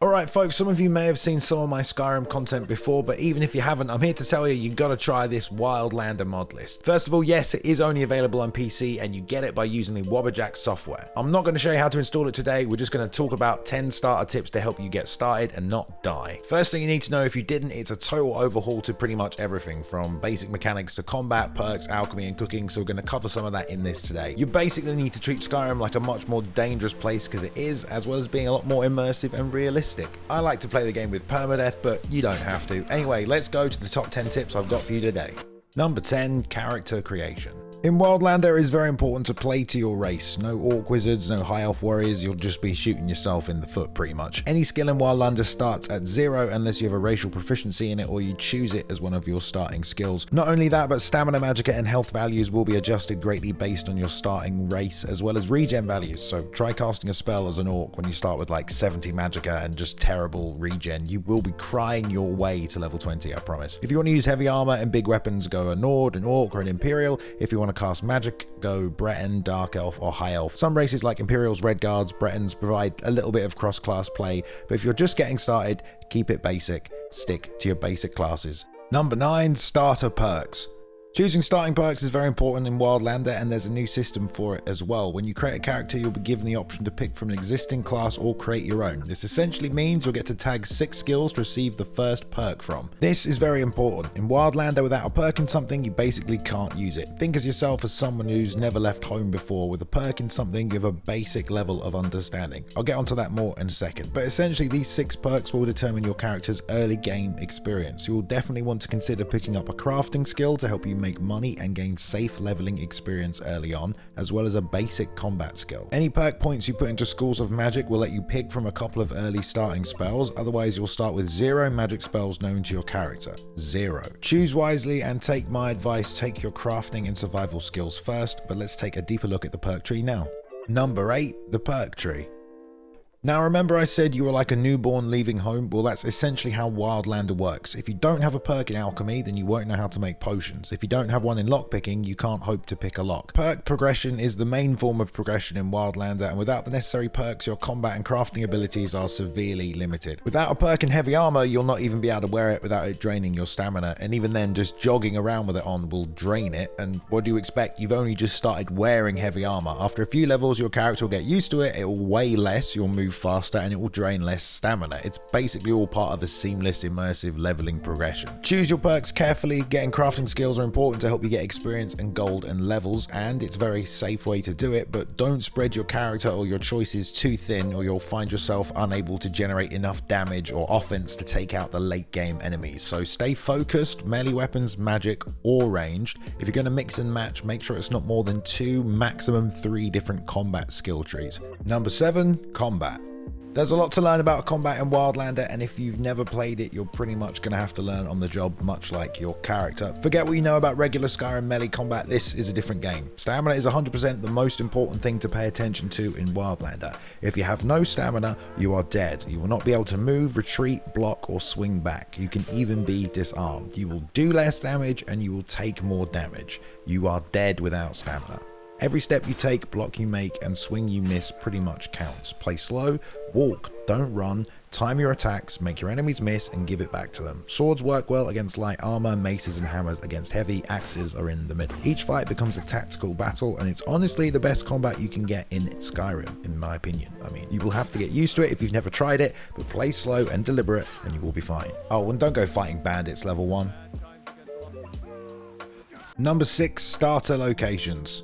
Alright folks, some of you may have seen some of my Skyrim content before, but even if you haven't, I'm here to tell you gotta try this Wildlander mod list. First of all, yes, it is only available on PC and you get it by using the Wobberjack software. I'm not going to show you how to install it today, we're just going to talk about 10 starter tips to help you get started and not die. First thing you need to know if you didn't, it's a total overhaul to pretty much everything, from basic mechanics to combat, perks, alchemy and cooking, so we're going to cover some of that in this today. You basically need to treat Skyrim like a much more dangerous place because it is, as well as being a lot more immersive and realistic. I like to play the game with permadeath, but you don't have to. Anyway, let's go to the top 10 tips I've got for you today. Number 10, character creation. In Wildlander, it is very important to play to your race. No orc wizards, no high elf warriors, you'll just be shooting yourself in the foot pretty much. Any skill in Wildlander starts at 0 unless you have a racial proficiency in it or you choose it as one of your starting skills. Not only that, but stamina, magicka and health values will be adjusted greatly based on your starting race as well as regen values. So try casting a spell as an orc when you start with like 70 magicka and just terrible regen. You will be crying your way to level 20, I promise. If you want to use heavy armor and big weapons, go a Nord, an orc or an Imperial. If you want to cast magic, go Breton, Dark Elf or High Elf. Some races like Imperials, Red Guards, Bretons provide a little bit of cross-class play, but if you're just getting started, keep it basic, stick to your basic classes. Number 9, starter perks. Choosing starting perks is very important in Wildlander, and there's a new system for it as well. When you create a character, you'll be given the option to pick from an existing class or create your own. This essentially means you'll get to tag 6 skills to receive the first perk from. This is very important. In Wildlander, without a perk in something, you basically can't use it. Think of yourself as someone who's never left home before. With a perk in something, you have a basic level of understanding. I'll get onto that more in a second. But essentially, these 6 perks will determine your character's early game experience. You will definitely want to consider picking up a crafting skill to help you make money and gain safe leveling experience early on, as well as a basic combat skill. Any perk points you put into schools of magic will let you pick from a couple of early starting spells, otherwise you'll start with 0 magic spells known to your character. 0. Choose wisely and take my advice, take your crafting and survival skills first, but let's take a deeper look at the perk tree now. Number 8, the perk tree. Now remember I said you were like a newborn leaving home? Well, that's essentially how Wildlander works. If you don't have a perk in alchemy, then you won't know how to make potions. If you don't have one in lockpicking, you can't hope to pick a lock. Perk progression is the main form of progression in Wildlander, and without the necessary perks, your combat and crafting abilities are severely limited. Without a perk in heavy armor, you'll not even be able to wear it without it draining your stamina, and even then, just jogging around with it on will drain it, and what do you expect? You've only just started wearing heavy armor. After a few levels, your character will get used to it, it will weigh less, you'll move faster, and it will drain less stamina. It's basically all part of a seamless immersive leveling progression. Choose your perks carefully. Getting crafting skills are important to help you get experience and gold and levels, and it's a very safe way to do it, but don't spread your character or your choices too thin or you'll find yourself unable to generate enough damage or offense to take out the late game enemies. So stay focused, melee weapons, magic or ranged. If you're going to mix and match, make sure it's not more than 2, maximum 3 different combat skill trees. Number 7, combat. There's a lot to learn about combat in Wildlander, and if you've never played it, you're pretty much going to have to learn on the job, much like your character. Forget what you know about regular Skyrim melee combat, this is a different game. Stamina is 100% the most important thing to pay attention to in Wildlander. If you have no stamina, you are dead. You will not be able to move, retreat, block, or swing back. You can even be disarmed. You will do less damage, and you will take more damage. You are dead without stamina. Every step you take, block you make, and swing you miss pretty much counts. Play slow, walk, don't run, time your attacks, make your enemies miss, and give it back to them. Swords work well against light armor, maces and hammers against heavy, axes are in the middle. Each fight becomes a tactical battle, and it's honestly the best combat you can get in Skyrim, in my opinion. I mean, you will have to get used to it if you've never tried it, but play slow and deliberate, and you will be fine. Oh, and don't go fighting bandits level 1. Number 6, starter locations.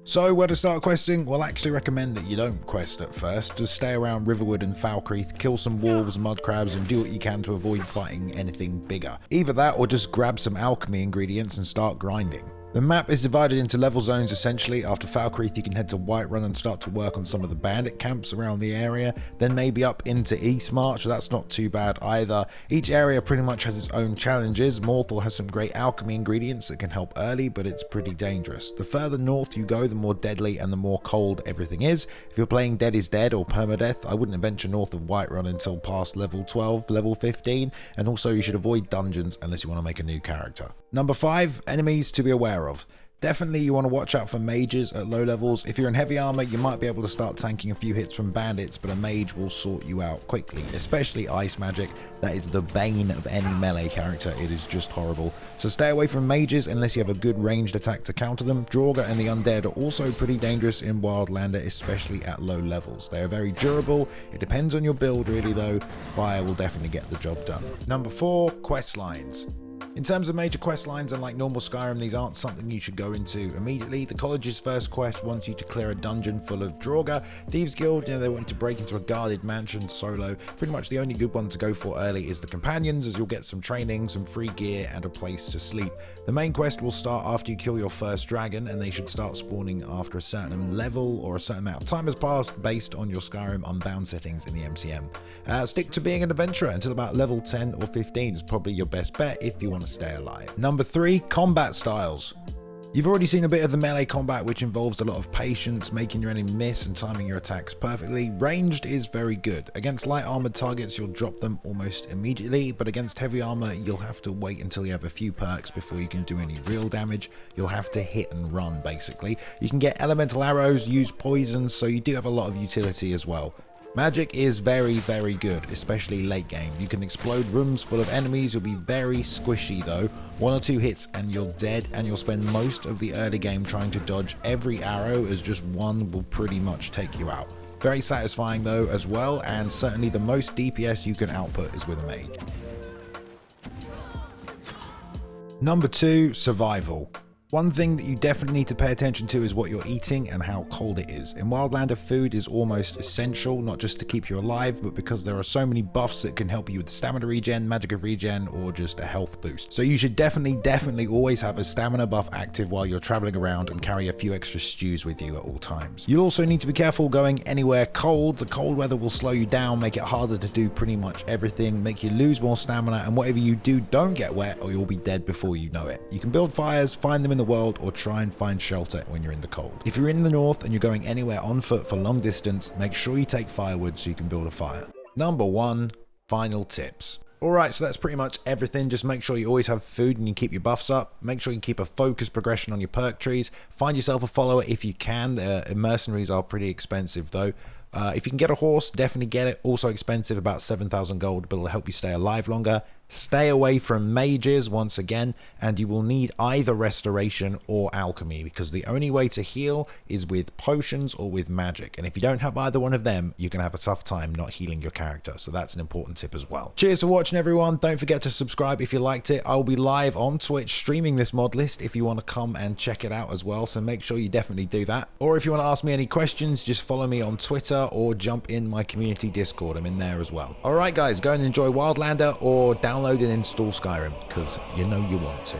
So where to start questing? Well, I actually recommend that you don't quest at first. Just stay around Riverwood and Falkreath, kill some wolves, mud crabs, and do what you can to avoid fighting anything bigger. Either that or just grab some alchemy ingredients and start grinding. The map is divided into level zones essentially. After Falkreath you can head to Whiterun and start to work on some of the bandit camps around the area, then maybe up into Eastmarch, so that's not too bad either. Each area pretty much has its own challenges. Morthal has some great alchemy ingredients that can help early, but it's pretty dangerous. The further north you go, the more deadly and the more cold everything is. If you're playing Dead is Dead or Permadeath, I wouldn't venture north of Whiterun until past level 12, level 15, and also you should avoid dungeons unless you want to make a new character. Number 5, enemies to be aware of. Definitely you want to watch out for mages at low levels. If you're in heavy armor, you might be able to start tanking a few hits from bandits, but a mage will sort you out quickly, especially ice magic. That is the bane of any melee character. It is just horrible. So stay away from mages unless you have a good ranged attack to counter them. Draugr and the undead are also pretty dangerous in Wildlander, especially at low levels. They are very durable. It depends on your build really though. Fire will definitely get the job done. Number 4, quest lines. In terms of major quest lines, unlike normal Skyrim, these aren't something you should go into immediately. The college's first quest wants you to clear a dungeon full of Draugr. Thieves Guild, they want you to break into a guarded mansion solo. Pretty much the only good one to go for early is the companions, as you'll get some training, some free gear, and a place to sleep. The main quest will start after you kill your first dragon, and they should start spawning after a certain level or a certain amount of time has passed based on your Skyrim Unbound settings in the MCM. Stick to being an adventurer until about level 10 or 15 is probably your best bet if you want to stay alive. Number 3, combat styles. You've already seen a bit of the melee combat, which involves a lot of patience, making your enemy miss and timing your attacks perfectly. Ranged is very good. Against light armored targets, you'll drop them almost immediately, but against heavy armor, you'll have to wait until you have a few perks before you can do any real damage. You'll have to hit and run, basically. You can get elemental arrows, use poisons, so you do have a lot of utility as well. Magic is very, very good, especially late game. You can explode rooms full of enemies. You'll be very squishy though. 1 or 2 hits and you're dead, and you'll spend most of the early game trying to dodge every arrow, as just one will pretty much take you out. Very satisfying though as well, and certainly the most DPS you can output is with a mage. Number 2, survival. One thing that you definitely need to pay attention to is what you're eating and how cold it is. In Wildlander, food is almost essential, not just to keep you alive, but because there are so many buffs that can help you with stamina regen, magicka regen, or just a health boost. So you should definitely always have a stamina buff active while you're traveling around, and carry a few extra stews with you at all times. You'll also need to be careful going anywhere cold. The cold weather will slow you down, make it harder to do pretty much everything, make you lose more stamina, and whatever you do, don't get wet or you'll be dead before you know it. You can build fires, find them in the world, or try and find shelter when you're in the cold. If you're in the north and you're going anywhere on foot for long distance, make sure you take firewood so you can build a fire. Number 1, final tips. Alright, so that's pretty much everything. Just make sure you always have food and you keep your buffs up. Make sure you keep a focused progression on your perk trees. Find yourself a follower if you can. Mercenaries are pretty expensive though. If you can get a horse, definitely get it. Also expensive, about 7,000 gold, but it'll help you stay alive longer. Stay away from mages once again, and you will need either restoration or alchemy, because the only way to heal is with potions or with magic, and if you don't have either one of them, you're going to have a tough time not healing your character, so that's an important tip as well. Cheers for watching everyone. Don't forget to subscribe if you liked it. I'll be live on Twitch streaming this mod list if you want to come and check it out as well, so make sure you definitely do that. Or if you want to ask me any questions, just follow me on Twitter or jump in my community Discord. I'm in there as well. Alright guys, go and enjoy Wildlander, or download and install Skyrim, because you know you want to.